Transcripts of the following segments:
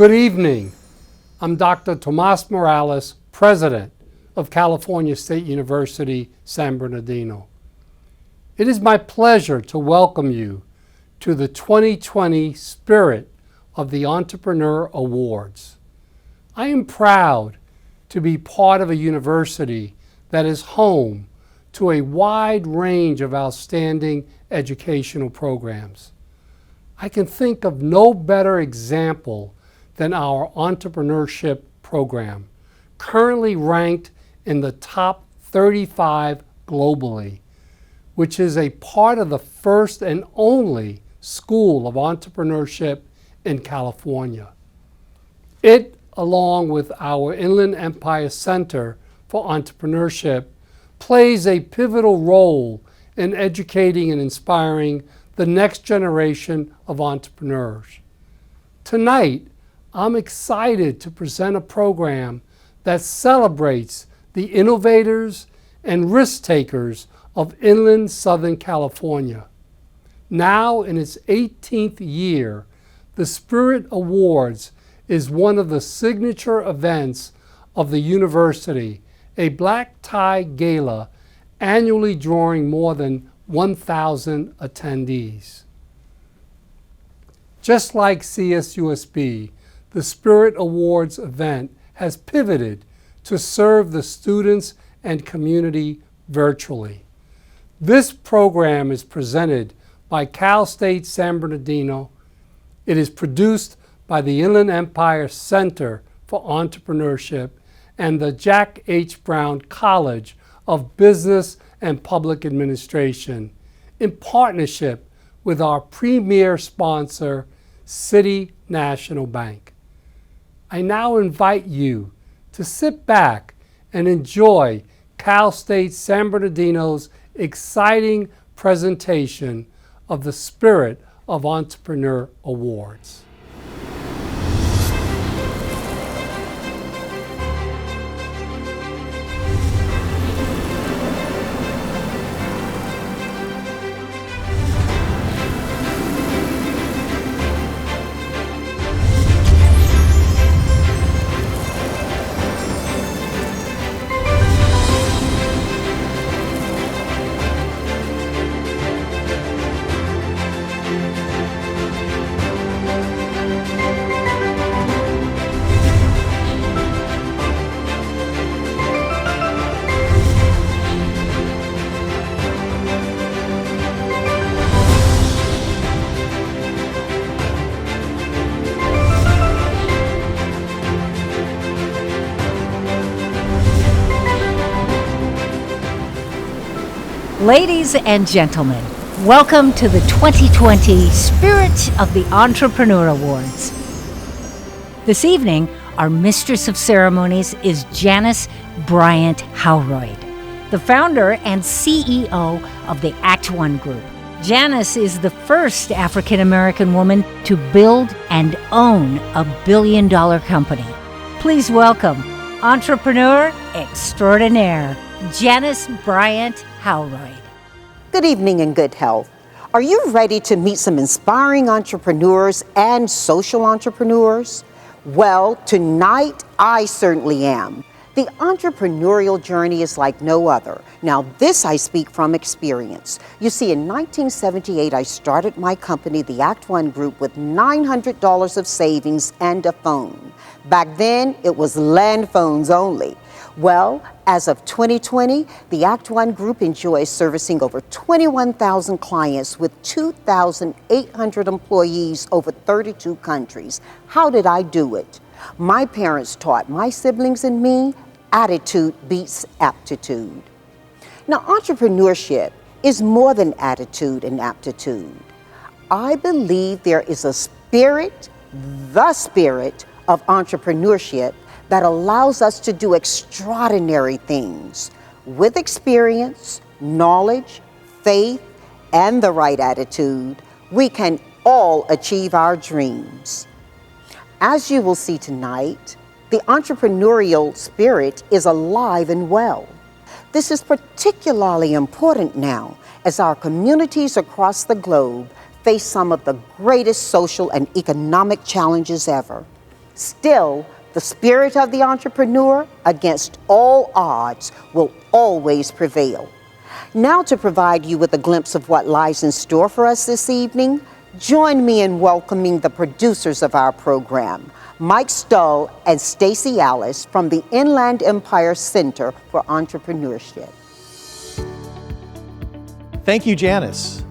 Good evening. I'm Dr. Tomas Morales, President of California State University, San Bernardino. It is my pleasure to welcome you to the 2020 Spirit of the Entrepreneur Awards. I am proud to be part of a university that is home to a wide range of outstanding educational programs. I can think of no better example than our Entrepreneurship program, currently ranked in the top 35 globally, which is a part of the first and only School of Entrepreneurship in California. It, along with our Inland Empire Center for Entrepreneurship, plays a pivotal role in educating and inspiring the next generation of entrepreneurs. Tonight, I'm excited to present a program that celebrates the innovators and risk takers of inland Southern California. Now in its 18th year, the Spirit Awards is one of the signature events of the university, a black tie gala annually drawing more than 1,000 attendees. Just like KSCI, the Spirit Awards event has pivoted to serve the students and community virtually. This program is presented by Cal State San Bernardino. It is produced by the Inland Empire Center for Entrepreneurship and the Jack H. Brown College of Business and Public Administration in partnership with our premier sponsor, City National Bank. I now invite you to sit back and enjoy Cal State San Bernardino's exciting presentation of the Spirit of Entrepreneur Awards. Ladies and gentlemen, welcome to the 2020 Spirit of the Entrepreneur Awards. This evening, our Mistress of Ceremonies is Janice Bryant Howroyd, the founder and CEO of the Act One Group. Janice is the first African-American woman to build and own a billion-dollar company. Please welcome entrepreneur extraordinaire, Janice Bryant Howroyd. Good evening and good health. Are you ready to meet some inspiring entrepreneurs and social entrepreneurs? Well, tonight I certainly am. The entrepreneurial journey is like no other. Now, this I speak from experience. You see, in 1978, I started my company, the Act One Group, with $900 of savings and a phone. Back then, it was land phones only. Well, as of 2020, the Act One Group enjoys servicing over 21,000 clients with 2,800 employees over 32 countries. How did I do it? My parents taught my siblings and me, attitude beats aptitude. Now, entrepreneurship is more than attitude and aptitude. I believe there is a spirit, the spirit of entrepreneurship, that allows us to do extraordinary things. With experience, knowledge, faith, and the right attitude, we can all achieve our dreams. As you will see tonight, the entrepreneurial spirit is alive and well. This is particularly important now as our communities across the globe face some of the greatest social and economic challenges ever. Still, the spirit of the entrepreneur, against all odds, will always prevail. Now, to provide you with a glimpse of what lies in store for us this evening, join me in welcoming the producers of our program, Mike Stull and Stacy Alice from the Inland Empire Center for Entrepreneurship. Thank you, Janice.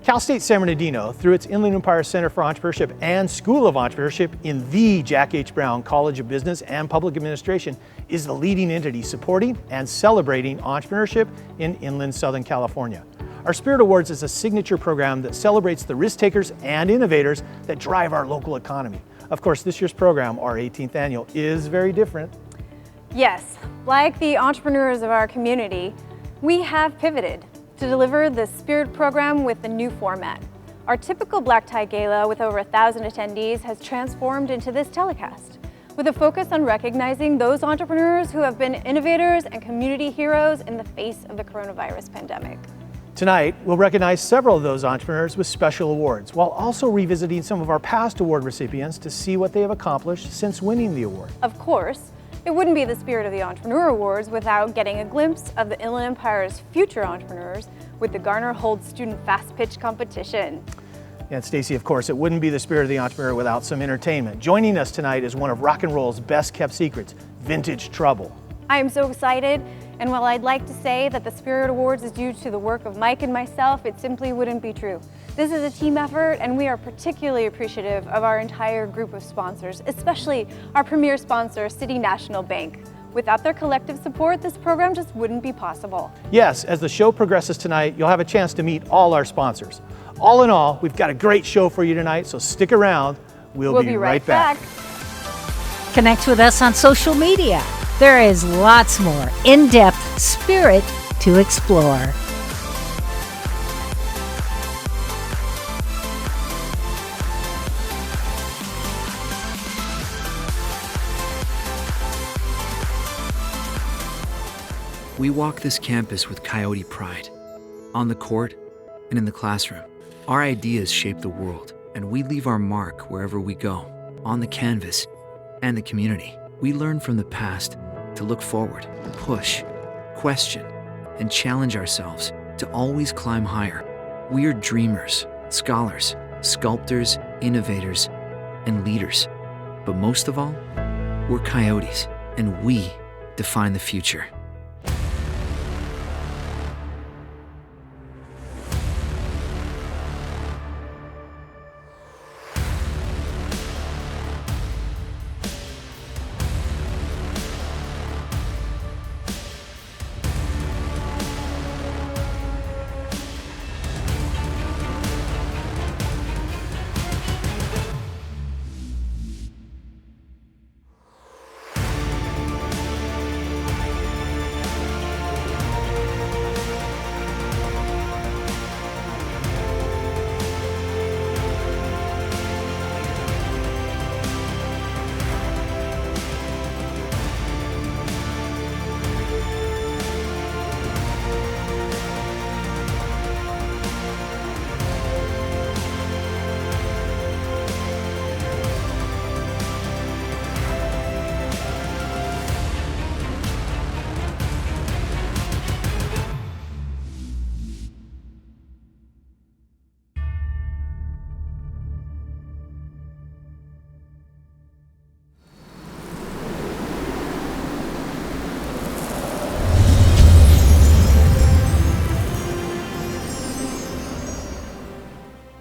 Cal State San Bernardino, through its Inland Empire Center for Entrepreneurship and School of Entrepreneurship in the Jack H. Brown College of Business and Public Administration, is the leading entity supporting and celebrating entrepreneurship in inland Southern California. Our Spirit Awards is a signature program that celebrates the risk takers and innovators that drive our local economy. Of course, this year's program, our 18th annual, is very different. Yes, like the entrepreneurs of our community, we have pivoted to deliver the Spirit program with the new format. Our typical black tie gala with over 1,000 attendees has transformed into this telecast, with a focus on recognizing those entrepreneurs who have been innovators and community heroes in the face of the coronavirus pandemic. Tonight, we'll recognize several of those entrepreneurs with special awards, while also revisiting some of our past award recipients to see what they have accomplished since winning the award. Of course, it wouldn't be the Spirit of the Entrepreneur Awards without getting a glimpse of the Inland Empire's future entrepreneurs with the Garner Holt Student Fast Pitch Competition. And Stacy, of course, it wouldn't be the Spirit of the Entrepreneur without some entertainment. Joining us tonight is one of rock and roll's best kept secrets, Vintage Trouble. I am so excited, and while I'd like to say that the Spirit Awards is due to the work of Mike and myself, it simply wouldn't be true. This is a team effort, and we are particularly appreciative of our entire group of sponsors, especially our premier sponsor, City National Bank. Without their collective support, this program just wouldn't be possible. Yes, as the show progresses tonight, you'll have a chance to meet all our sponsors. All in all, we've got a great show for you tonight, so stick around. We'll be right back. Connect with us on social media. There is lots more in-depth Spirit to explore. We walk this campus with Coyote pride. On the court and in the classroom, our ideas shape the world, and we leave our mark wherever we go, on the canvas and the community. We learn from the past to look forward, push, question, and challenge ourselves to always climb higher. We are dreamers, scholars, sculptors, innovators, and leaders. But most of all, we're coyotes, and we define the future.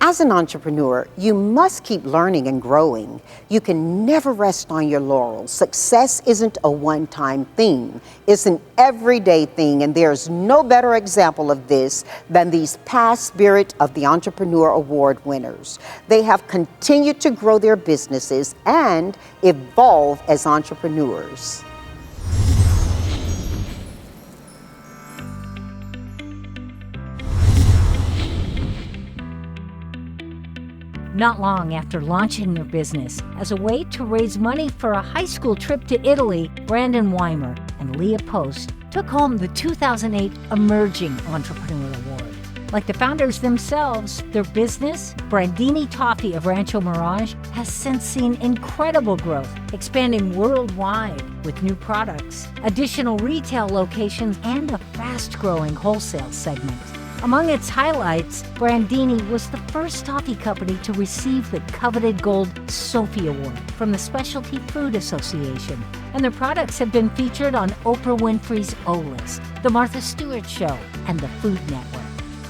As an entrepreneur, you must keep learning and growing. You can never rest on your laurels. Success isn't a one-time thing. It's an everyday thing, and there's no better example of this than these past Spirit of the Entrepreneur Award winners. They have continued to grow their businesses and evolve as entrepreneurs. Not long after launching their business as a way to raise money for a high school trip to Italy, Brandon Weimer and Leah Post took home the 2008 Emerging Entrepreneur Award. Like the founders themselves, their business, Brandini Toffee of Rancho Mirage, has since seen incredible growth, expanding worldwide with new products, additional retail locations, and a fast-growing wholesale segment. Among its highlights, Brandini was the first toffee company to receive the coveted gold Sophie Award from the Specialty Food Association, and their products have been featured on Oprah Winfrey's O-List, The Martha Stewart Show, and the Food Network.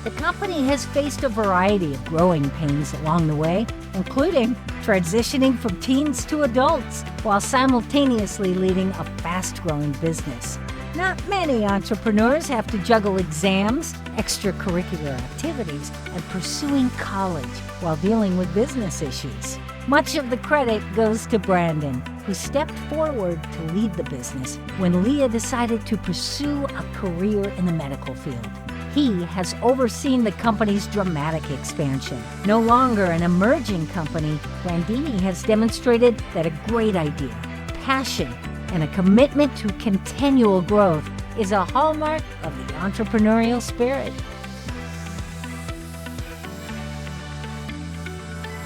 The company has faced a variety of growing pains along the way, including transitioning from teens to adults while simultaneously leading a fast-growing business. Not many entrepreneurs have to juggle exams, extracurricular activities, and pursuing college while dealing with business issues. Much of the credit goes to Brandon, who stepped forward to lead the business when Leah decided to pursue a career in the medical field. He has overseen the company's dramatic expansion. No longer an emerging company, Brandini has demonstrated that a great idea, passion, and a commitment to continual growth is a hallmark of the entrepreneurial spirit.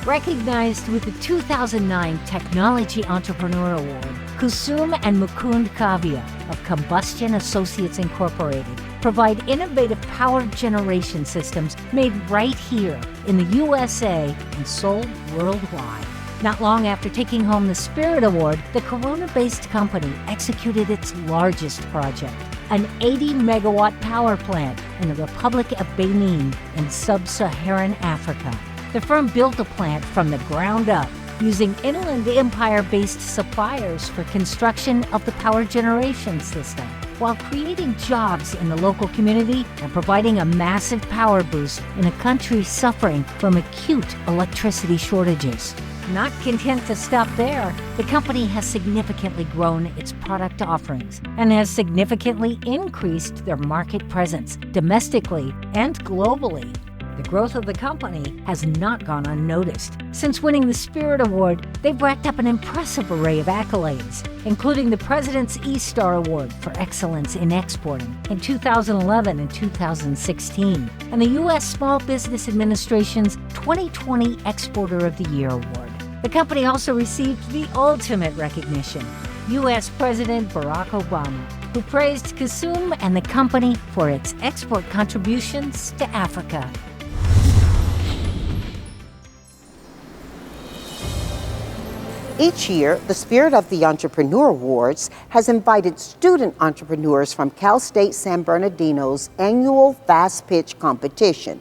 Recognized with the 2009 Technology Entrepreneur Award, Kusum and Mukund Kavya of Combustion Associates Incorporated provide innovative power generation systems made right here in the USA and sold worldwide. Not long after taking home the Spirit Award, the Corona-based company executed its largest project, an 80-megawatt power plant in the Republic of Benin in sub-Saharan Africa. The firm built the plant from the ground up, using Inland Empire-based suppliers for construction of the power generation system, while creating jobs in the local community and providing a massive power boost in a country suffering from acute electricity shortages. Not content to stop there, the company has significantly grown its product offerings and has significantly increased their market presence domestically and globally. The growth of the company has not gone unnoticed. Since winning the Spirit Award, they've racked up an impressive array of accolades, including the President's E-Star Award for Excellence in Exporting in 2011 and 2016, and the U.S. Small Business Administration's 2020 Exporter of the Year Award. The company also received the ultimate recognition, U.S. President Barack Obama, who praised Kusum and the company for its export contributions to Africa. Each year, the Spirit of the Entrepreneur Awards has invited student entrepreneurs from Cal State San Bernardino's annual Fast Pitch competition.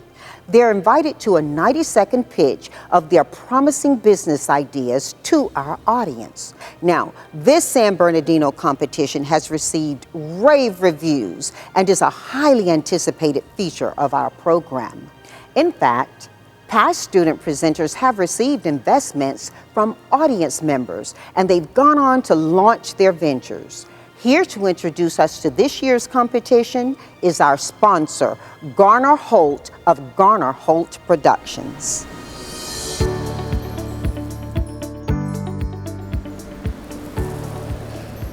They're invited to a 90-second pitch of their promising business ideas to our audience. Now, this San Bernardino competition has received rave reviews and is a highly anticipated feature of our program. In fact, past student presenters have received investments from audience members, and they've gone on to launch their ventures. Here to introduce us to this year's competition is our sponsor, Garner Holt of Garner Holt Productions.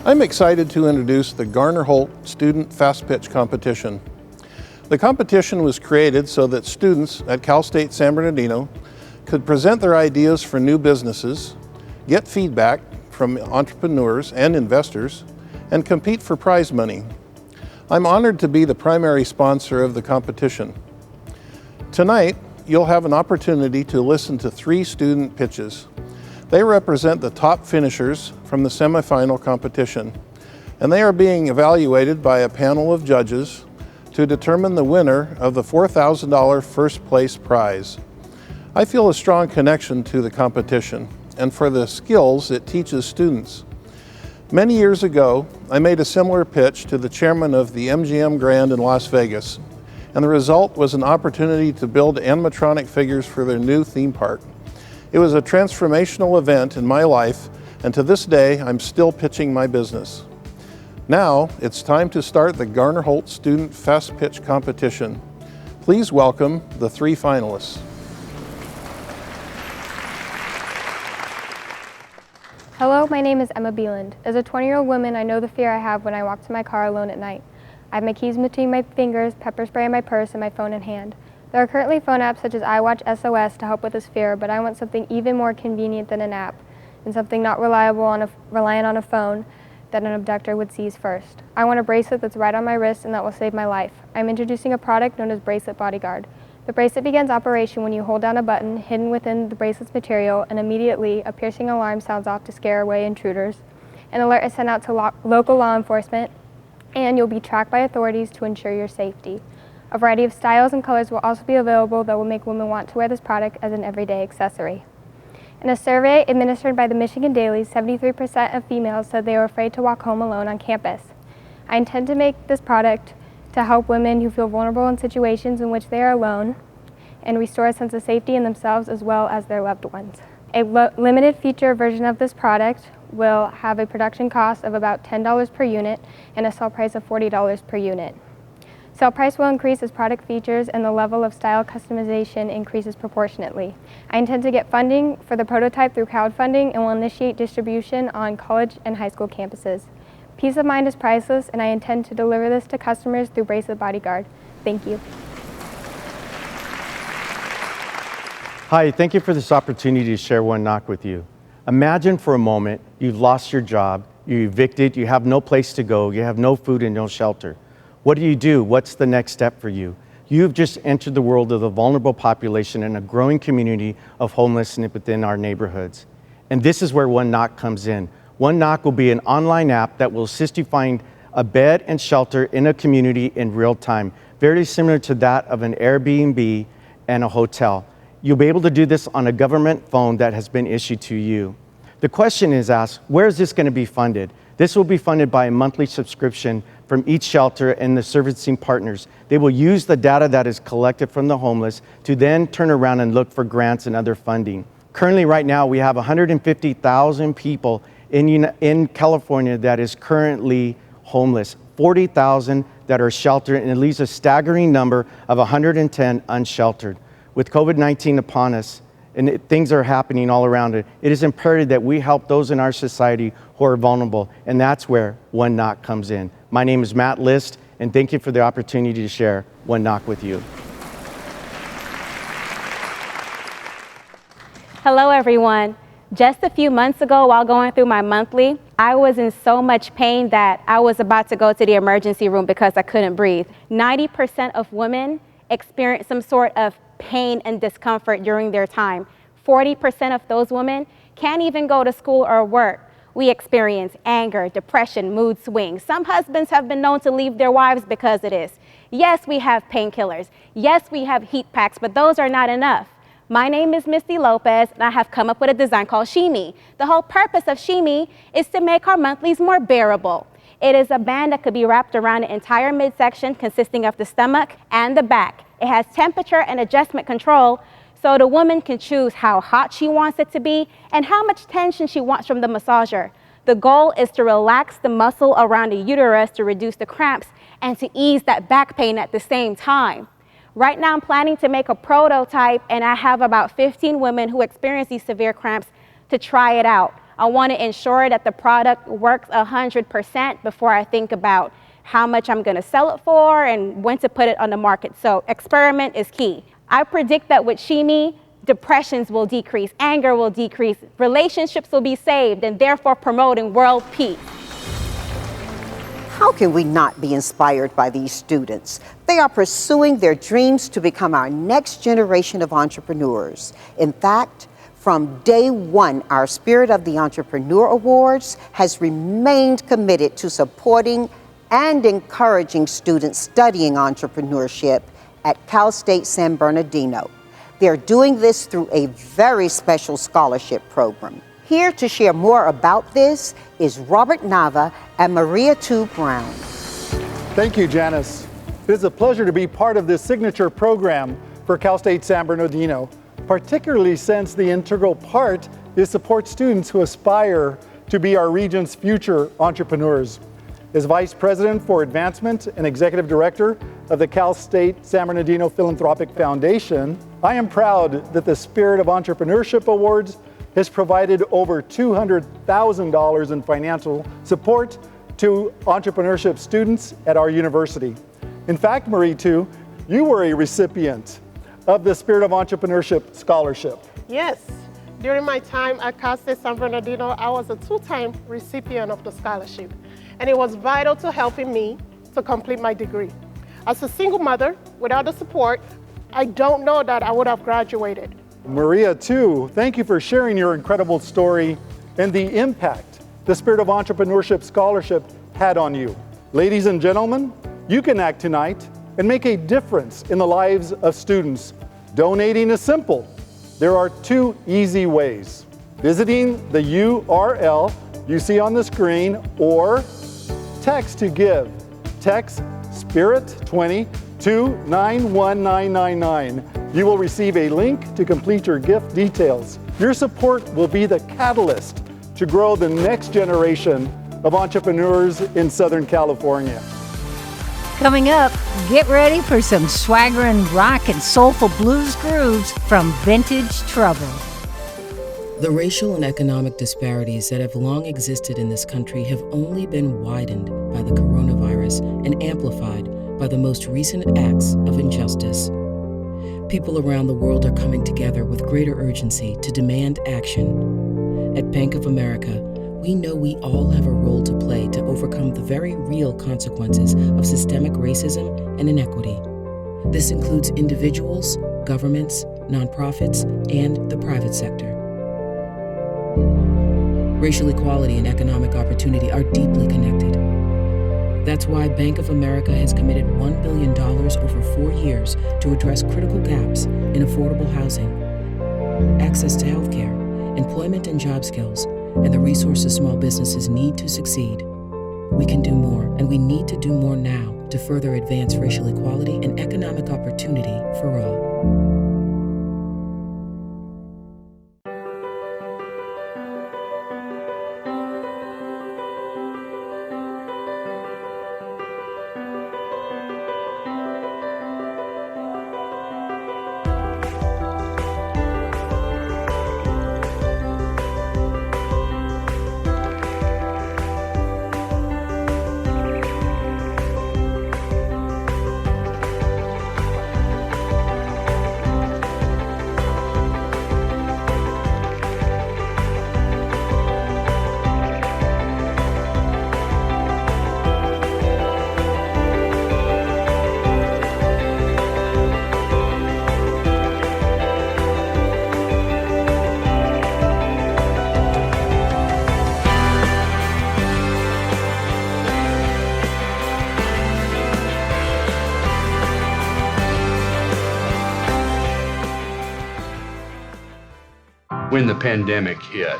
I'm excited to introduce the Garner Holt Student Fast Pitch Competition. The competition was created so that students at Cal State San Bernardino could present their ideas for new businesses, get feedback from entrepreneurs and investors, and compete for prize money. I'm honored to be the primary sponsor of the competition. Tonight, you'll have an opportunity to listen to 3 student pitches. They represent the top finishers from the semifinal competition, and they are being evaluated by a panel of judges to determine the winner of the $4,000 first place prize. I feel a strong connection to the competition and for the skills it teaches students. Many years ago, I made a similar pitch to the chairman of the MGM Grand in Las Vegas, and the result was an opportunity to build animatronic figures for their new theme park. It was a transformational event in my life, and to this day, I'm still pitching my business. Now, it's time to start the Garner Holt Student Fast Pitch Competition. Please welcome the 3 finalists. Hello, my name is Emma Beeland. As a 20-year-old woman, I know the fear I have when I walk to my car alone at night. I have my keys between my fingers, pepper spray in my purse, and my phone in hand. There are currently phone apps such as iWatch SOS to help with this fear, but I want something even more convenient than an app and something not reliant on a phone that an abductor would seize first. I want a bracelet that's right on my wrist and that will save my life. I'm introducing a product known as Bracelet Bodyguard. The bracelet begins operation when you hold down a button hidden within the bracelet's material, and immediately a piercing alarm sounds off to scare away intruders. An alert is sent out to local law enforcement, and you'll be tracked by authorities to ensure your safety. A variety of styles and colors will also be available that will make women want to wear this product as an everyday accessory. In a survey administered by the Michigan Daily, 73% of females said they were afraid to walk home alone on campus. I intend to make this product to help women who feel vulnerable in situations in which they are alone and restore a sense of safety in themselves as well as their loved ones. A limited feature version of this product will have a production cost of about $10 per unit and a sale price of $40 per unit. Sale price will increase as product features and the level of style customization increases proportionately. I intend to get funding for the prototype through crowdfunding and will initiate distribution on college and high school campuses. Peace of mind is priceless, and I intend to deliver this to customers through Bracelet Bodyguard. Thank you. Hi, thank you for this opportunity to share One Knock with you. Imagine for a moment you've lost your job, you're evicted, you have no place to go, you have no food and no shelter. What do? What's the next step for you? You've just entered the world of the vulnerable population and a growing community of homelessness within our neighborhoods. And this is where One Knock comes in. One Knock will be an online app that will assist you find a bed and shelter in a community in real time, very similar to that of an Airbnb and a hotel. You'll be able to do this on a government phone that has been issued to you. The question is asked, where is this going to be funded? This will be funded by a monthly subscription from each shelter and the servicing partners. They will use the data that is collected from the homeless to then turn around and look for grants and other funding. Currently, right now, we have 150,000 people in California that is currently homeless, 40,000 that are sheltered, and it leaves a staggering number of 110 unsheltered. With COVID-19 upon us, and things are happening all around it, it is imperative that we help those in our society who are vulnerable, and that's where One Knock comes in. My name is Matt List, and thank you for the opportunity to share One Knock with you. Hello, everyone. Just a few months ago, while going through my monthly, I was in so much pain that I was about to go to the emergency room because I couldn't breathe. 90% of women experience some sort of pain and discomfort during their time. 40% of those women can't even go to school or work. We experience anger, depression, mood swings. Some husbands have been known to leave their wives because of this. Yes, we have painkillers. Yes, we have heat packs, but those are not enough. My name is Misty Lopez, and I have come up with a design called Shimi. The whole purpose of Shimi is to make our monthlies more bearable. It is a band that could be wrapped around the entire midsection consisting of the stomach and the back. It has temperature and adjustment control, so the woman can choose how hot she wants it to be and how much tension she wants from the massager. The goal is to relax the muscle around the uterus to reduce the cramps and to ease that back pain at the same time. Right now I'm planning to make a prototype, and I have about 15 women who experience these severe cramps to try it out. I want to ensure that the product works 100% before I think about how much I'm going to sell it for and when to put it on the market. So experiment is key. I predict that with Shimi, depressions will decrease, anger will decrease, relationships will be saved, and therefore promoting world peace. How can we not be inspired by these students? They are pursuing their dreams to become our next generation of entrepreneurs. In fact, from day one, our Spirit of the Entrepreneur Awards has remained committed to supporting and encouraging students studying entrepreneurship at Cal State San Bernardino. They're doing this through a very special scholarship program. Here to share more about this is Robert Nava and Maria Tu Brown. Thank you, Janice. It is a pleasure to be part of this signature program for Cal State San Bernardino, particularly since the integral part is support students who aspire to be our region's future entrepreneurs. As Vice President for Advancement and Executive Director of the Cal State San Bernardino Philanthropic Foundation, I am proud that the Spirit of Entrepreneurship Awards has provided over $200,000 in financial support to entrepreneurship students at our university. In fact, Marie Tu, you were a recipient of the Spirit of Entrepreneurship Scholarship? Yes. During my time at Cal State San Bernardino, I was a 2-time recipient of the scholarship, and it was vital to helping me to complete my degree. As a single mother, without the support, I don't know that I would have graduated. Maria, too, thank you for sharing your incredible story and the impact the Spirit of Entrepreneurship Scholarship had on you. Ladies and gentlemen, you can act tonight and make a difference in the lives of students. Donating is simple. There are 2 easy ways: visiting the URL you see on the screen or text to give. Text SPIRIT20 to 91999. You will receive a link to complete your gift details. Your support will be the catalyst to grow the next generation of entrepreneurs in Southern California. Coming up, get ready for some swaggering rock and soulful blues grooves from Vintage Trouble. The racial and economic disparities that have long existed in this country have only been widened by the coronavirus and amplified by the most recent acts of injustice. People around the world are coming together with greater urgency to demand action. At Bank of America, we know we all have a role to play to overcome the very real consequences of systemic racism and inequity. This includes individuals, governments, nonprofits, and the private sector. Racial equality and economic opportunity are deeply connected. That's why Bank of America has committed $1 billion over 4 years to address critical gaps in affordable housing, access to healthcare, employment and job skills, and the resources small businesses need to succeed. We can do more, and we need to do more now to further advance racial equality and economic opportunity for all. When the pandemic hit,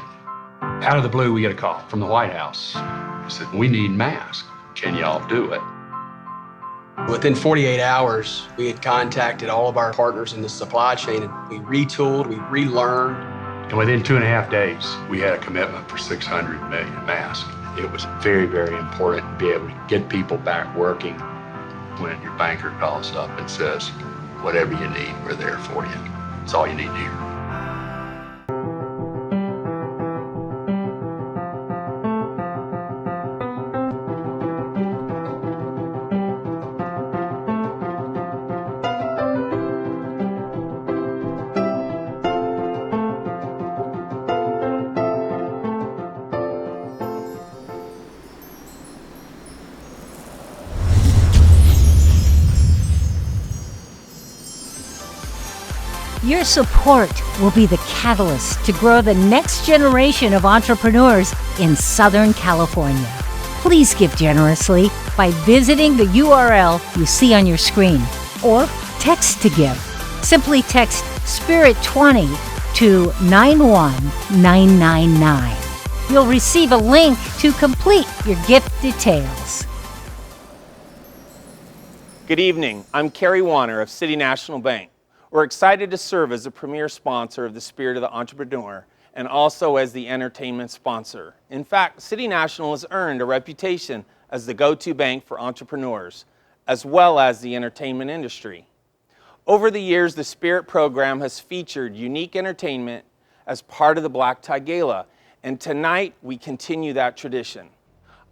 out of the blue, we get a call from the White House. They said, we need masks. Can y'all do it? Within 48 hours, we had contacted all of our partners in the supply chain, and we retooled, we relearned. And within 2.5 days, we had a commitment for 600 million masks. It was very, very important to be able to get people back working when your banker calls up and says, whatever you need, we're there for you. It's all you need to hear. Your support will be the catalyst to grow the next generation of entrepreneurs in Southern California. Please give generously by visiting the URL you see on your screen or text to give. Simply text SPIRIT20 to 91999. You'll receive a link to complete your gift details. Good evening. I'm Kerry Warner of City National Bank. We're excited to serve as the premier sponsor of the Spirit of the Entrepreneur and also as the entertainment sponsor. In fact, City National has earned a reputation as the go-to bank for entrepreneurs, as well as the entertainment industry. Over the years, the Spirit program has featured unique entertainment as part of the Black Tie Gala, and tonight we continue that tradition.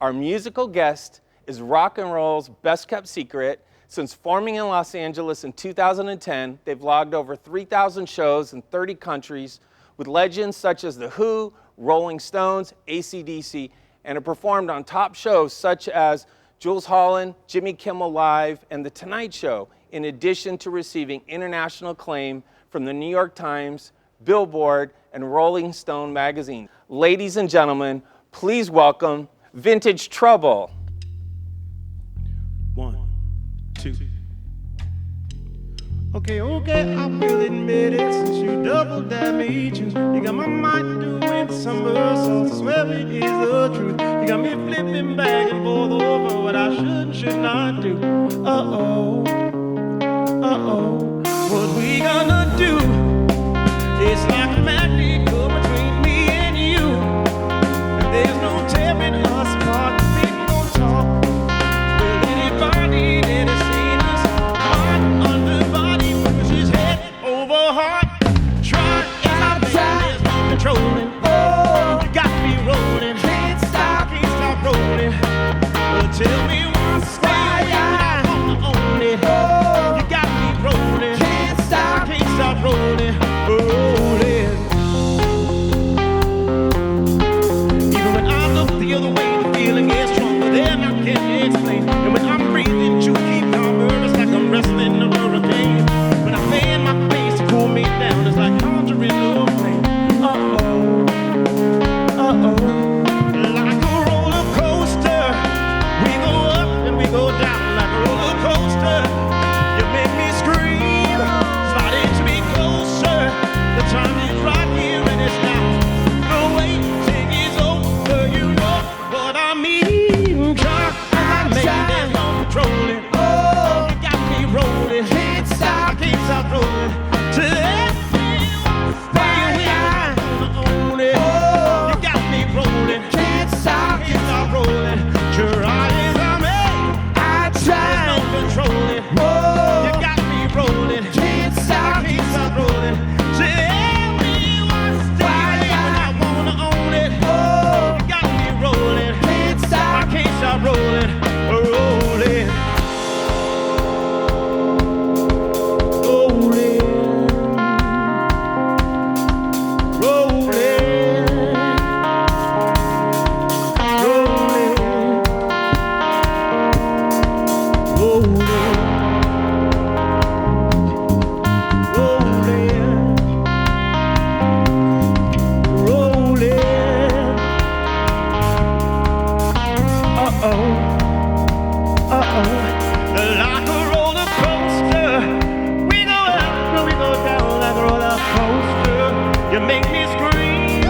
Our musical guest is rock and roll's best kept secret, Since forming in Los Angeles in 2010, they've logged over 3,000 shows in 30 countries with legends such as The Who, Rolling Stones, AC/DC, and have performed on top shows such as Jules Holland, Jimmy Kimmel Live, and The Tonight Show, in addition to receiving international acclaim from the New York Times, Billboard, and Rolling Stone magazine. Ladies and gentlemen, please welcome Vintage Trouble. 1, 2. Okay, I will admit it, since you double damages, you got my mind doing somersaults, I swear it is the truth. You got me flipping back and forth over what I should not do. Uh-oh, what we gonna do? It's like a magnet go between me and you, and there's no tearing us apart. We gon' talk. Will anybody that has seen us heart under body pushes head over heart? Try as I may, there's no controlling. Oh, you got me rolling. Can't stop rolling. Well, tell me what's why I wanna own it. Oh, you got me rolling. Can't stop rolling. Even when I look the other way, the feeling gets stronger than I can explain. And when I'm breathing, you keep calm, it's like I'm wrestling a hurricane. When I fan my face to cool me down, it's like conjuring a flame. Like a roller coaster, we go up and we go down like a roller coaster. You make me scream, sliding to me closer. The time is right here and it's now. The waiting is over, you know what I mean. Try as I may, there's no controlling. Oh, you got me rolling. I can't stop rolling. Tell me why I wanna own it. Oh, you got me rolling. Can't stop rolling. Try as I may, there's no controlling. Oh, you got me rolling. Can't stop rolling. Tell me what's why I wanna own it. Oh, you got me rolling. I can't stop rolling. Like a roller coaster, we go up and we go down like a roller coaster. You make me scream,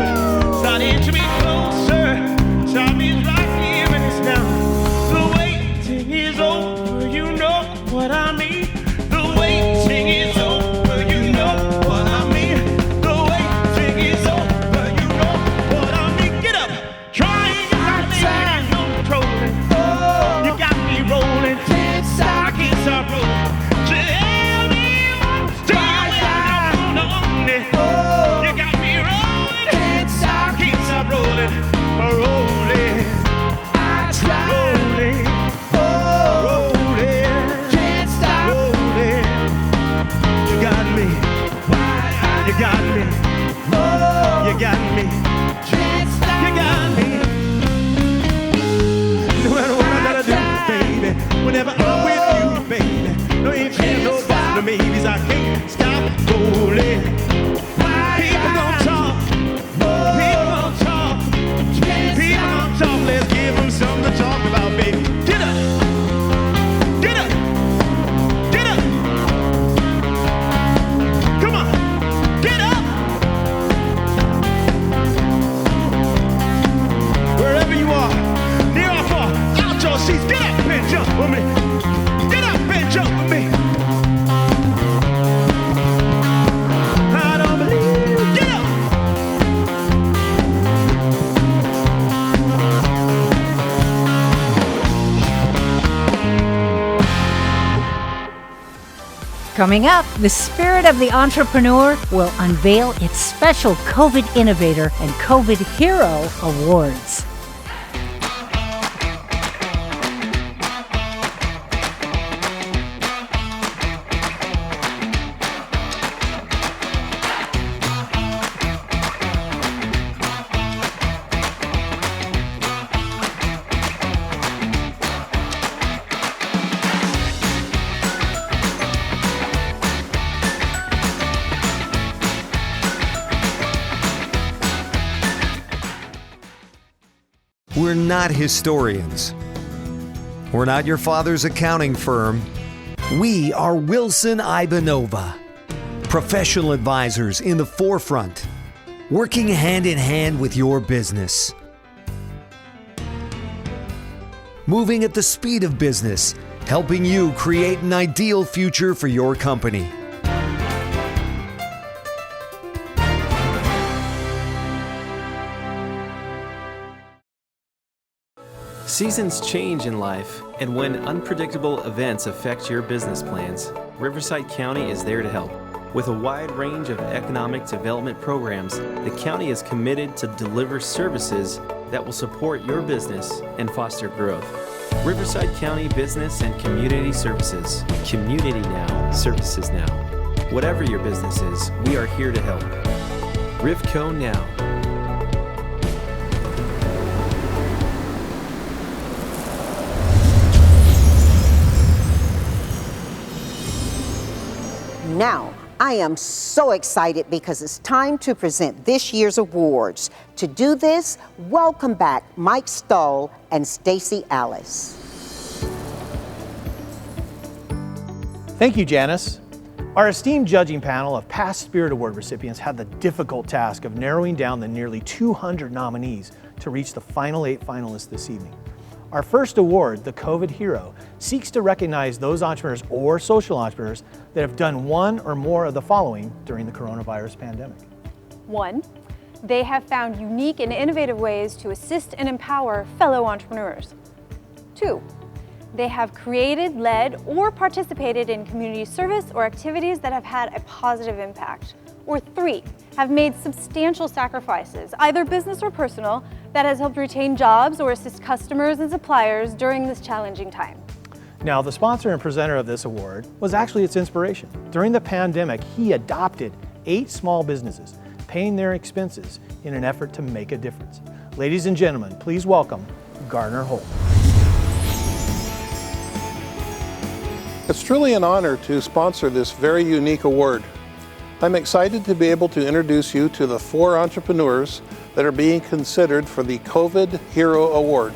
starting to be closer. Time is right here and it's now. The waiting is over, you know what I mean. The waiting is over, you know what I mean. The waiting is over, you know what I mean. Get up, trying to make no controlling. Oh, you got me rolling. I can't stop rolling. Tell me what's why I wanna own it. Oh, you got me rolling. Can't stop rolling. Rolling. I try. Rolling. Oh, rolling. Can't stop rolling. You got me. You got me. Oh, you got me. Can't stop. You got me. No matter what I gotta do, baby. Whenever I'm with you, baby, no ifs and no buts, no maybes, I can't stop rolling. People gon' talk, people gon' talk, people gon' talk. Let's give them something to talk about, baby. Get up, get up, get up. Come on, get up. Wherever you are, near or far, out your seats, get up and jump with me. Get up and jump with me. I don't believe. Get up. Coming up, the Spirit of the Entrepreneur will unveil its special COVID Innovator and COVID Hero Awards. We're not historians. We're not your father's accounting firm. We are Wilson Ivanova, professional advisors in the forefront, working hand in hand with your business. Moving at the speed of business, helping you create an ideal future for your company. Seasons change in life, and when unpredictable events affect your business plans, Riverside County is there to help. With a wide range of economic development programs, the county is committed to deliver services that will support your business and foster growth. Riverside County Business and Community Services. Community now, services now. Whatever your business is, we are here to help. Rivco Now. Now, I am so excited because it's time to present this year's awards. To do this, welcome back Mike Stahl and Stacy Alice. Thank you, Janice. Our esteemed judging panel of past Spirit Award recipients had the difficult task of narrowing down the nearly 200 nominees to reach the final 8 finalists this evening. Our first award, the COVID Hero, seeks to recognize those entrepreneurs or social entrepreneurs that have done one or more of the following during the coronavirus pandemic. 1, they have found unique and innovative ways to assist and empower fellow entrepreneurs. 2, they have created, led, or participated in community service or activities that have had a positive impact. Or 3, have made substantial sacrifices, either business or personal, that has helped retain jobs or assist customers and suppliers during this challenging time. Now, the sponsor and presenter of this award was actually its inspiration. During the pandemic, he adopted 8 small businesses, paying their expenses in an effort to make a difference. Ladies and gentlemen, please welcome Garner Holt. It's truly an honor to sponsor this very unique award. I'm excited to be able to introduce you to the 4 entrepreneurs that are being considered for the COVID Hero Award.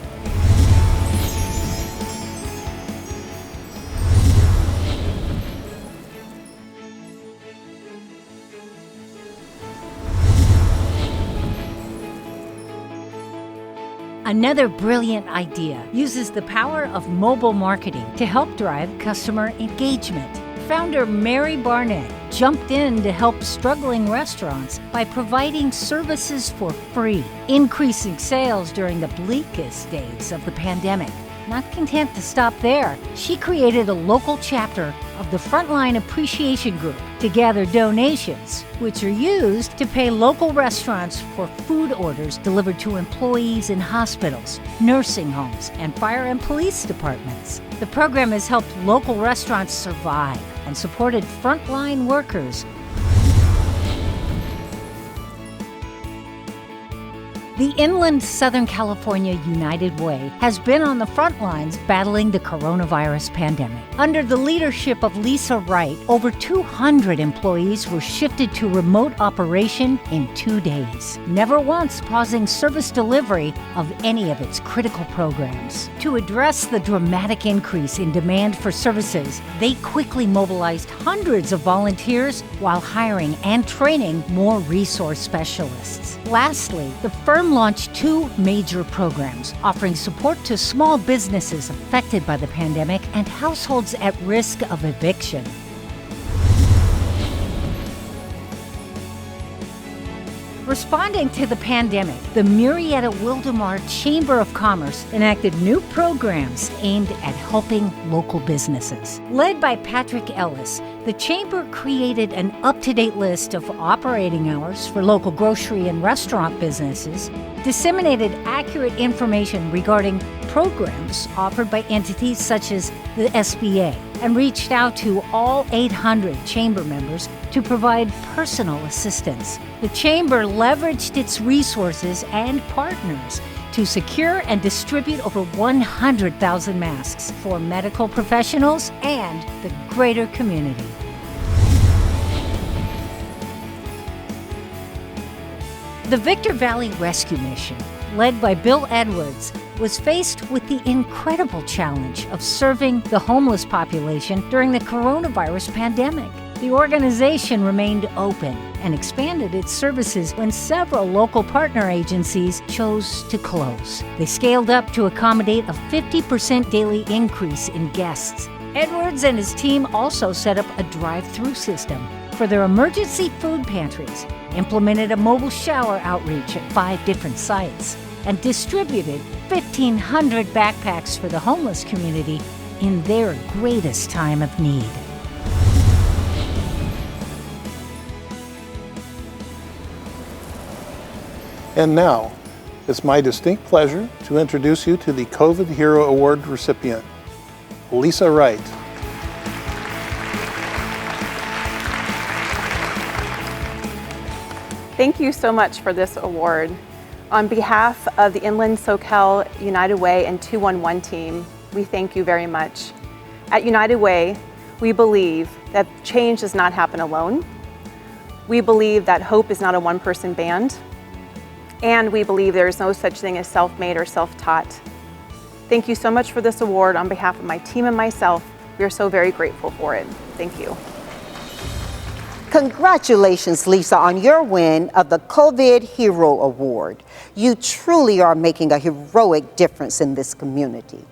Another brilliant idea uses the power of mobile marketing to help drive customer engagement. Founder Mary Barnett jumped in to help struggling restaurants by providing services for free, increasing sales during the bleakest days of the pandemic. Not content to stop there, she created a local chapter of the Frontline Appreciation Group to gather donations, which are used to pay local restaurants for food orders delivered to employees in hospitals, nursing homes, and fire and police departments. The program has helped local restaurants survive and supported frontline workers. The Inland Southern California United Way has been on the front lines battling the coronavirus pandemic. Under the leadership of Lisa Wright, over 200 employees were shifted to remote operation in 2 days, never once pausing service delivery of any of its critical programs. To address the dramatic increase in demand for services, they quickly mobilized hundreds of volunteers while hiring and training more resource specialists. Lastly, the firm launched 2 major programs offering support to small businesses affected by the pandemic and households at risk of eviction. Responding to the pandemic, the Murrieta Wildomar Chamber of Commerce enacted new programs aimed at helping local businesses. Led by Patrick Ellis, the Chamber created an up-to-date list of operating hours for local grocery and restaurant businesses, disseminated accurate information regarding programs offered by entities such as the SBA, and reached out to all 800 Chamber members to provide personal assistance. The Chamber leveraged its resources and partners to secure and distribute over 100,000 masks for medical professionals and the greater community. The Victor Valley Rescue Mission, led by Bill Edwards, was faced with the incredible challenge of serving the homeless population during the coronavirus pandemic. The organization remained open and expanded its services when several local partner agencies chose to close. They scaled up to accommodate a 50% daily increase in guests. Edwards and his team also set up a drive-through system for their emergency food pantries, implemented a mobile shower outreach at 5 different sites, and distributed 1,500 backpacks for the homeless community in their greatest time of need. And now, it's my distinct pleasure to introduce you to the COVID Hero Award recipient, Lisa Wright. Thank you so much for this award. On behalf of the Inland SoCal United Way and 211 team, we thank you very much. At United Way, we believe that change does not happen alone. We believe that hope is not a one-person band. And we believe there is no such thing as self-made or self-taught. Thank you so much for this award. On behalf of my team and myself, we are so very grateful for it. Thank you. Congratulations, Lisa, on your win of the COVID Hero Award. You truly are making a heroic difference in this community.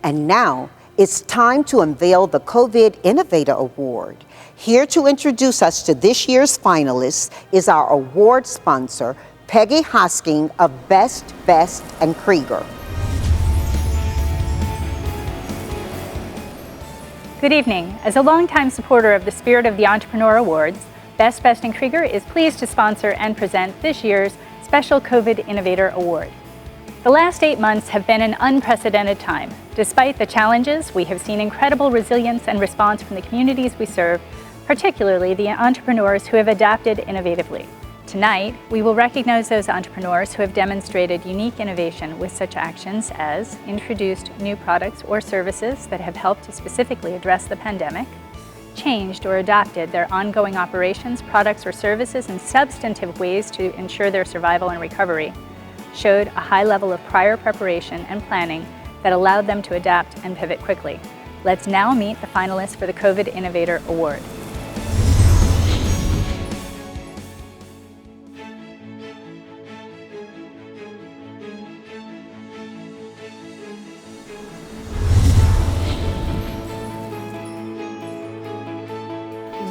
And now, it's time to unveil the COVID Innovator Award. Here to introduce us to this year's finalists is our award sponsor, Peggy Hosking of Best, and Krieger. Good evening. As a longtime supporter of the Spirit of the Entrepreneur Awards, Best, and Krieger is pleased to sponsor and present this year's special COVID Innovator Award. The last 8 months have been an unprecedented time. Despite the challenges, we have seen incredible resilience and response from the communities we serve, particularly the entrepreneurs who have adapted innovatively. Tonight, we will recognize those entrepreneurs who have demonstrated unique innovation with such actions as introduced new products or services that have helped to specifically address the pandemic, changed or adapted their ongoing operations, products, or services in substantive ways to ensure their survival and recovery, showed a high level of prior preparation and planning that allowed them to adapt and pivot quickly. Let's now meet the finalists for the COVID Innovator Award.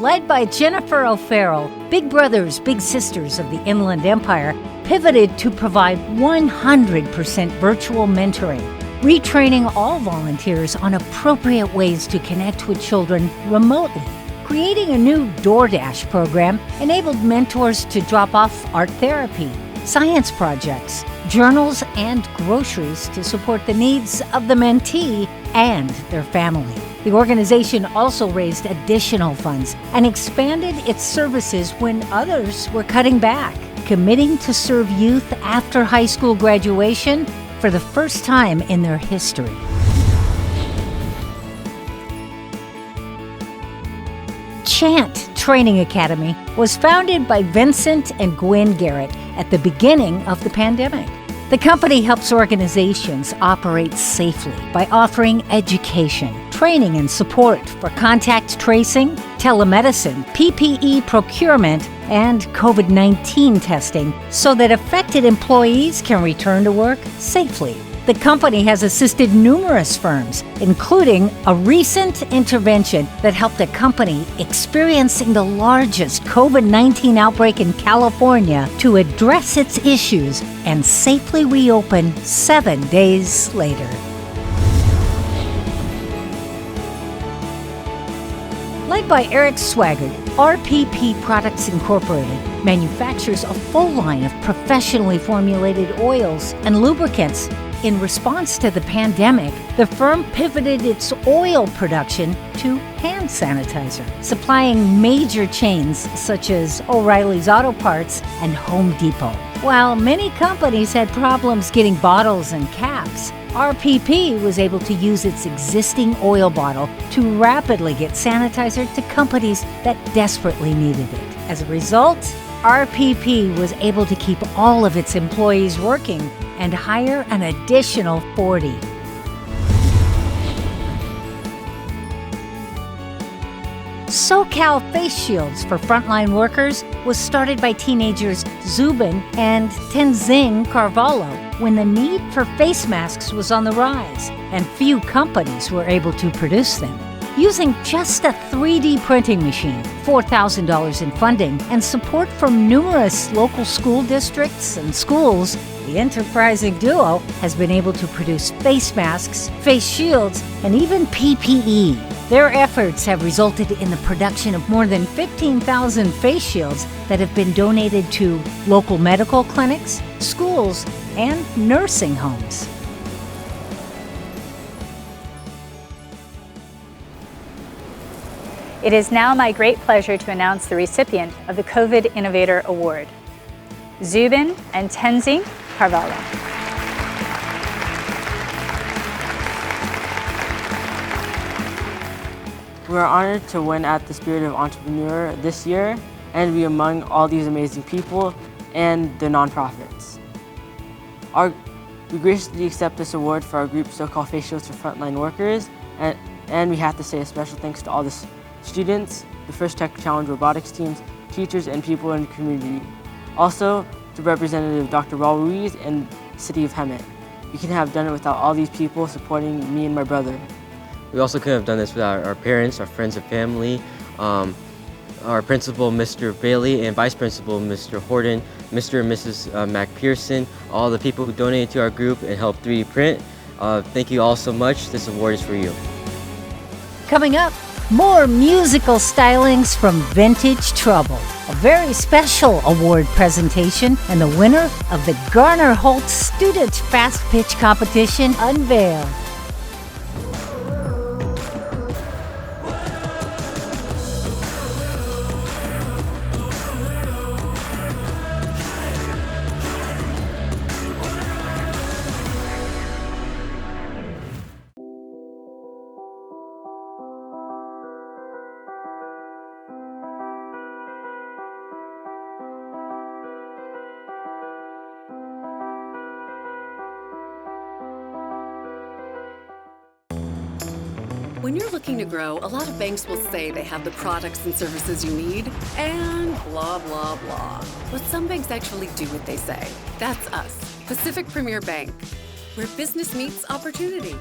Led by Jennifer O'Farrell, Big Brothers Big Sisters of the Inland Empire pivoted to provide 100% virtual mentoring, retraining all volunteers on appropriate ways to connect with children remotely. Creating a new DoorDash program enabled mentors to drop off art therapy, science projects, journals, and groceries to support the needs of the mentee and their family. The organization also raised additional funds and expanded its services when others were cutting back, committing to serve youth after high school graduation for the first time in their history. Chant Training Academy was founded by Vincent and Gwen Garrett at the beginning of the pandemic. The company helps organizations operate safely by offering education, training, and support for contact tracing, telemedicine, PPE procurement, and COVID-19 testing so that affected employees can return to work safely. The company has assisted numerous firms, including a recent intervention that helped a company experiencing the largest COVID-19 outbreak in California to address its issues and safely reopen 7 days later. Led by Eric Swaggart, RPP Products Incorporated manufactures a full line of professionally formulated oils and lubricants. In response to the pandemic, the firm pivoted its oil production to hand sanitizer, supplying major chains such as O'Reilly's Auto Parts and Home Depot. While many companies had problems getting bottles and caps, RPP was able to use its existing oil bottle to rapidly get sanitizer to companies that desperately needed it. As a result, RPP was able to keep all of its employees working and hire an additional 40. SoCal Face Shields for frontline workers was started by teenagers Zubin and Tenzing Carvalho when the need for face masks was on the rise and few companies were able to produce them. Using just a 3D printing machine, $4,000 in funding, and support from numerous local school districts and schools, the enterprising duo has been able to produce face masks, face shields, and even PPE. Their efforts have resulted in the production of more than 15,000 face shields that have been donated to local medical clinics, schools, and nursing homes. It is now my great pleasure to announce the recipient of the COVID Innovator Award, Zubin and Tenzing Carvalho. We are honored to win at the Spirit of Entrepreneur this year and be among all these amazing people and the nonprofits. We graciously accept this award for our group so-called Face Shields for Frontline Workers, and we have to say a special thanks to all the students, the First Tech Challenge robotics teams, teachers, and people in the community. Also, to Representative Dr. Raul Ruiz and the City of Hemet. We couldn't have done it without all these people supporting me and my brother. We also couldn't have done this without our parents, our friends and family, our principal, Mr. Bailey, and vice principal, Mr. Horton, Mr. and Mrs. McPherson, all the people who donated to our group and helped 3D print. Thank you all so much. This award is for you. Coming up, more musical stylings from Vintage Trouble, a very special award presentation, and the winner of the Garner Holt Student Fast Pitch Competition unveiled. When you're looking to grow, a lot of banks will say they have the products and services you need, and blah, blah, blah. But some banks actually do what they say. That's us, Pacific Premier Bank, where business meets opportunity.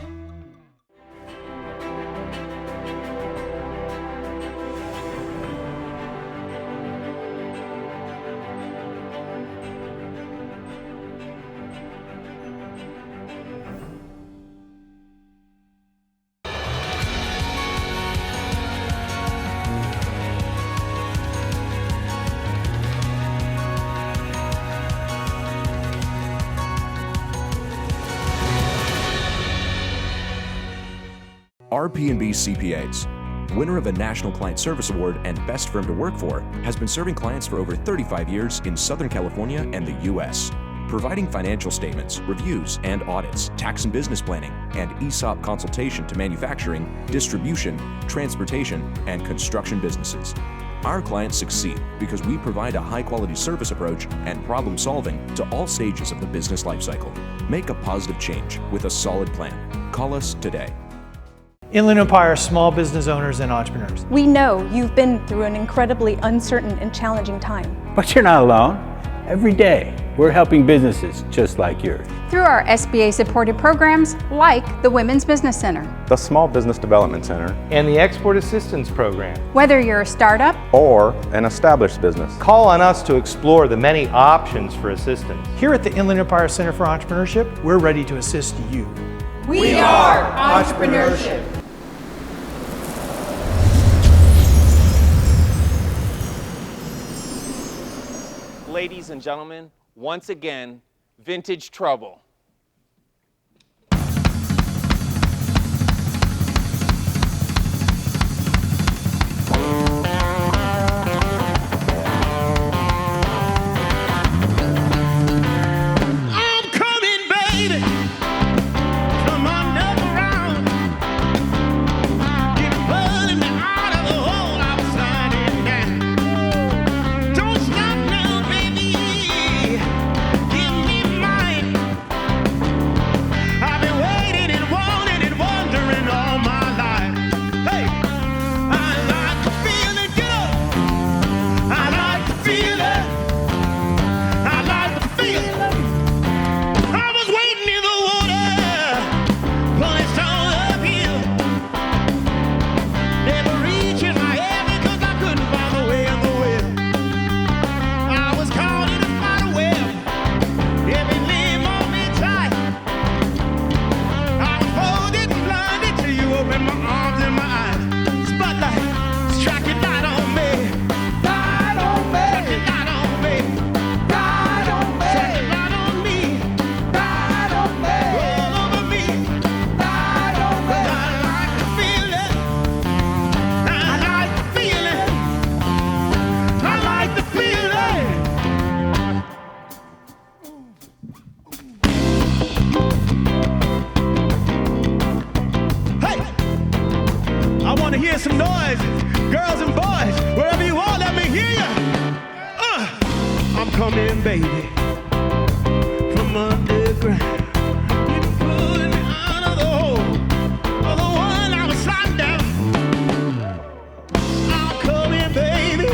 RP&B CPAs, winner of a National Client Service Award and Best Firm to Work For, has been serving clients for over 35 years in Southern California and the U.S., providing financial statements, reviews and audits, tax and business planning, and ESOP consultation to manufacturing, distribution, transportation, and construction businesses. Our clients succeed because we provide a high-quality service approach and problem solving to all stages of the business lifecycle. Make a positive change with a solid plan. Call us today. Inland Empire small business owners and entrepreneurs. We know you've been through an incredibly uncertain and challenging time. But you're not alone. Every day, we're helping businesses just like yours. Through our SBA-supported programs like the Women's Business Center, the Small Business Development Center, and the Export Assistance Program. Whether you're a startup or an established business, call on us to explore the many options for assistance. Here at the Inland Empire Center for Entrepreneurship, we're ready to assist you. We are Entrepreneurship. Ladies and gentlemen, once again, Vintage Trouble. I'm coming, baby, from underground. You pulled me out of the hole, of the one I was sliding down. I'm coming, baby,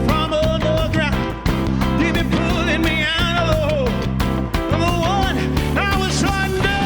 from underground. You've been pulling me out of the hole, of the one I was sliding down.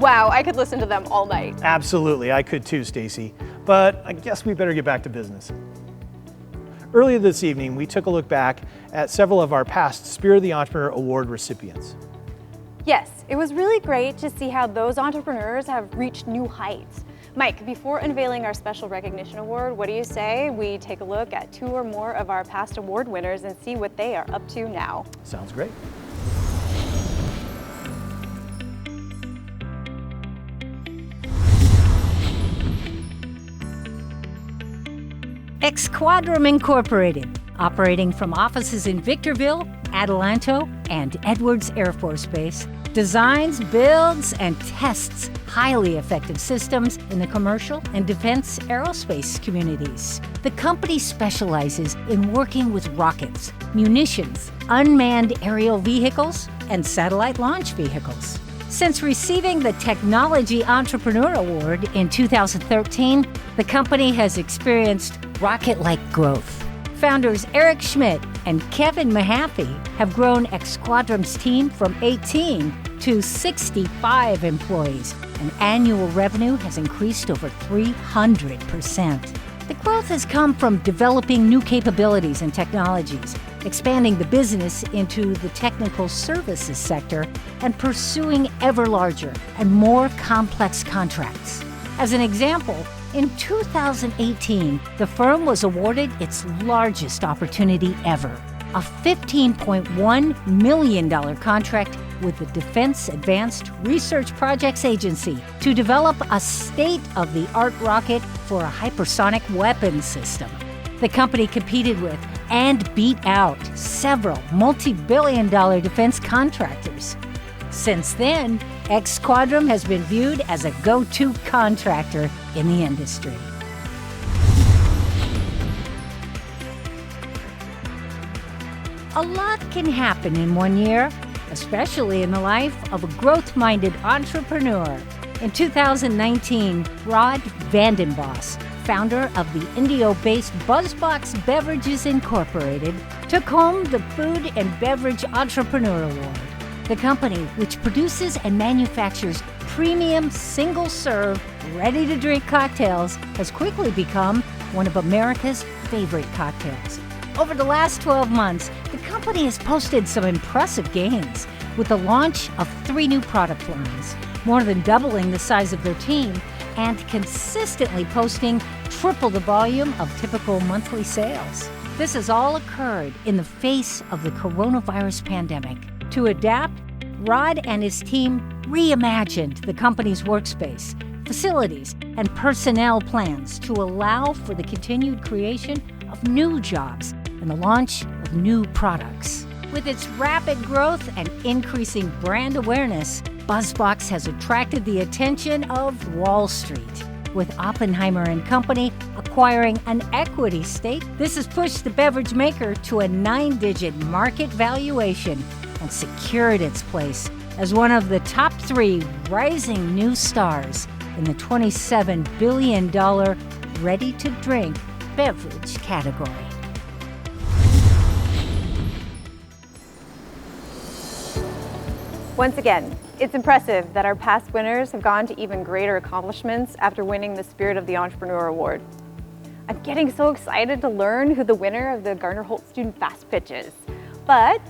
Wow, I could listen to them all night. Absolutely, I could too, Stacy. But I guess we better get back to business. Earlier this evening, we took a look back at several of our past Spirit of the Entrepreneur Award recipients. Yes, it was really great to see how those entrepreneurs have reached new heights. Mike, before unveiling our special recognition award, what do you say we take a look at 2 or more of our past award winners and see what they are up to now? Sounds great. Xquadrum Incorporated, operating from offices in Victorville, Adelanto, and Edwards Air Force Base, designs, builds, and tests highly effective systems in the commercial and defense aerospace communities. The company specializes in working with rockets, munitions, unmanned aerial vehicles, and satellite launch vehicles. Since receiving the Technology Entrepreneur Award in 2013, the company has experienced rocket-like growth. Founders Eric Schmidt and Kevin Mahaffey have grown Xquadrum's team from 18 to 65 employees, and annual revenue has increased over 300%. The growth has come from developing new capabilities and technologies, expanding the business into the technical services sector, and pursuing ever larger and more complex contracts. As an example, in 2018, the firm was awarded its largest opportunity ever, a $15.1 million contract with the Defense Advanced Research Projects Agency to develop a state-of-the-art rocket for a hypersonic weapons system. The company competed with and beat out several multi-billion-dollar defense contractors. Since then, Xquadrum has been viewed as a go-to contractor in the industry. A lot can happen in one year, especially in the life of a growth-minded entrepreneur. In 2019, Rod Vandenbos, founder of the Indio-based BuzzBox Beverages Incorporated, took home the Food and Beverage Entrepreneur Award. The company, which produces and manufactures premium single-serve, ready-to-drink cocktails, has quickly become one of America's favorite cocktails. Over the last 12 months, the company has posted some impressive gains with the launch of 3 new product lines, more than doubling the size of their team, and consistently posting triple the volume of typical monthly sales. This has all occurred in the face of the coronavirus pandemic. To adapt, Rod and his team reimagined the company's workspace, facilities, and personnel plans to allow for the continued creation of new jobs and the launch of new products. With its rapid growth and increasing brand awareness, BuzzBox has attracted the attention of Wall Street. With Oppenheimer & Company acquiring an equity stake, this has pushed the beverage maker to a 9-digit market valuation and secured its place as one of the top 3 rising new stars in the $27 billion ready-to-drink beverage category. Once again, it's impressive that our past winners have gone to even greater accomplishments after winning the Spirit of the Entrepreneur Award. I'm getting so excited to learn who the winner of the Garner-Holt Student Fast Pitch is. But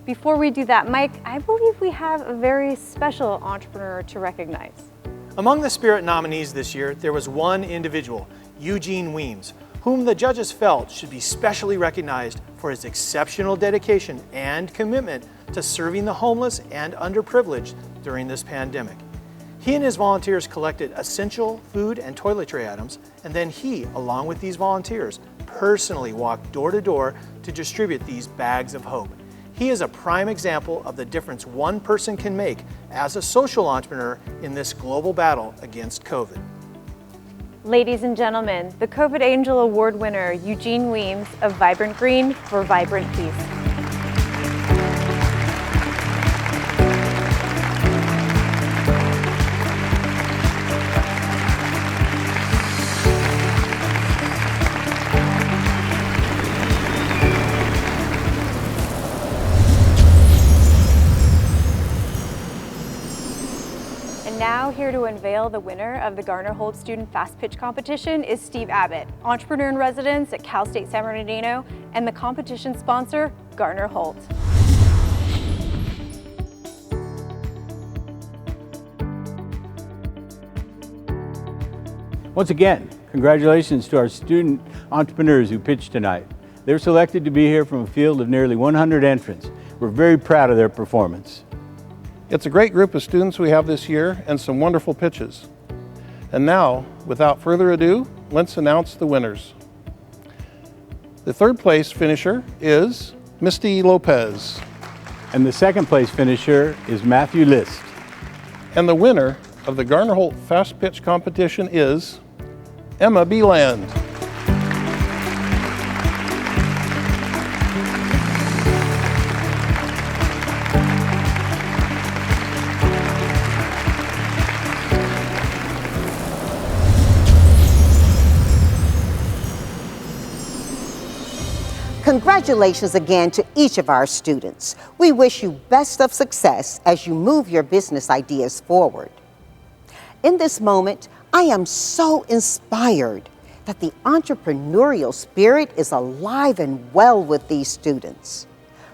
before we do that, Mike, I believe we have a very special entrepreneur to recognize. Among the Spirit nominees this year, there was one individual, Eugene Weems, whom the judges felt should be specially recognized for his exceptional dedication and commitment to serving the homeless and underprivileged during this pandemic. He and his volunteers collected essential food and toiletry items, and then he, along with these volunteers, personally walked door to door to distribute these bags of hope. He is a prime example of the difference one person can make as a social entrepreneur in this global battle against COVID. Ladies and gentlemen, the COVID Angel Award winner, Eugene Weems of Vibrant Green for Vibrant Peace. Now here to unveil the winner of the Garner-Holt Student Fast Pitch Competition is Steve Abbott, entrepreneur in residence at Cal State San Bernardino, and the competition sponsor, Garner-Holt. Once again, congratulations to our student entrepreneurs who pitched tonight. They're selected to be here from a field of nearly 100 entrants. We're very proud of their performance. It's a great group of students we have this year and some wonderful pitches. And now, without further ado, let's announce the winners. The 3rd place finisher is Misty Lopez. And the 2nd place finisher is Matthew List. And the winner of the Garner-Holt Fast Pitch Competition is Emma Beeland. Congratulations again to each of our students. We wish you best of success as you move your business ideas forward. In this moment, I am so inspired that the entrepreneurial spirit is alive and well with these students.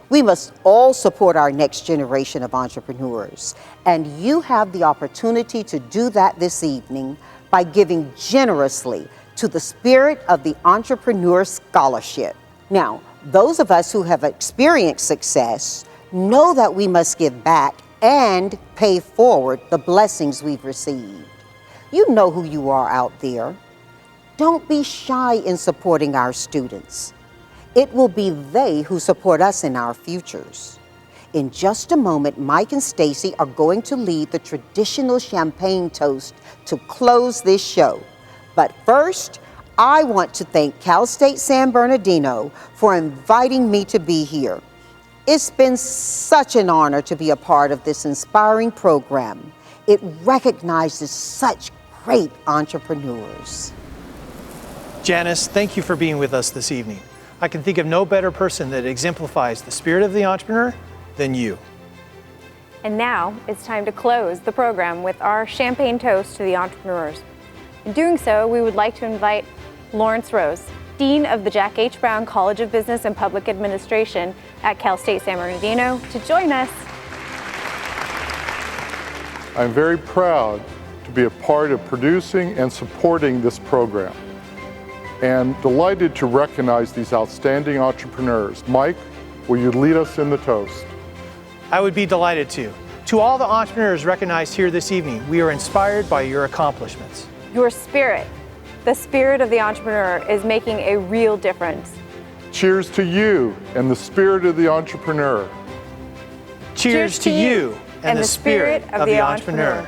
We must all support our next generation of entrepreneurs, and you have the opportunity to do that this evening by giving generously to the Spirit of the Entrepreneur Scholarship. Now, those of us who have experienced success know that we must give back and pay forward the blessings we've received. You know who you are out there. Don't be shy in supporting our students. It will be they who support us in our futures. In just a moment, Mike and Stacy are going to lead the traditional champagne toast to close this show. But first, I want to thank Cal State San Bernardino for inviting me to be here. It's been such an honor to be a part of this inspiring program. It recognizes such great entrepreneurs. Janice, thank you for being with us this evening. I can think of no better person that exemplifies the spirit of the entrepreneur than you. And now it's time to close the program with our champagne toast to the entrepreneurs. In doing so, we would like to invite Lawrence Rose, Dean of the Jack H. Brown College of Business and Public Administration at Cal State San Bernardino, to join us. I'm very proud to be a part of producing and supporting this program, and delighted to recognize these outstanding entrepreneurs. Mike, will you lead us in the toast? I would be delighted to. To all the entrepreneurs recognized here this evening, we are inspired by your accomplishments. Your spirit, the spirit of the entrepreneur, is making a real difference. Cheers to you and the spirit of the entrepreneur. Cheers to you and the spirit of the entrepreneur.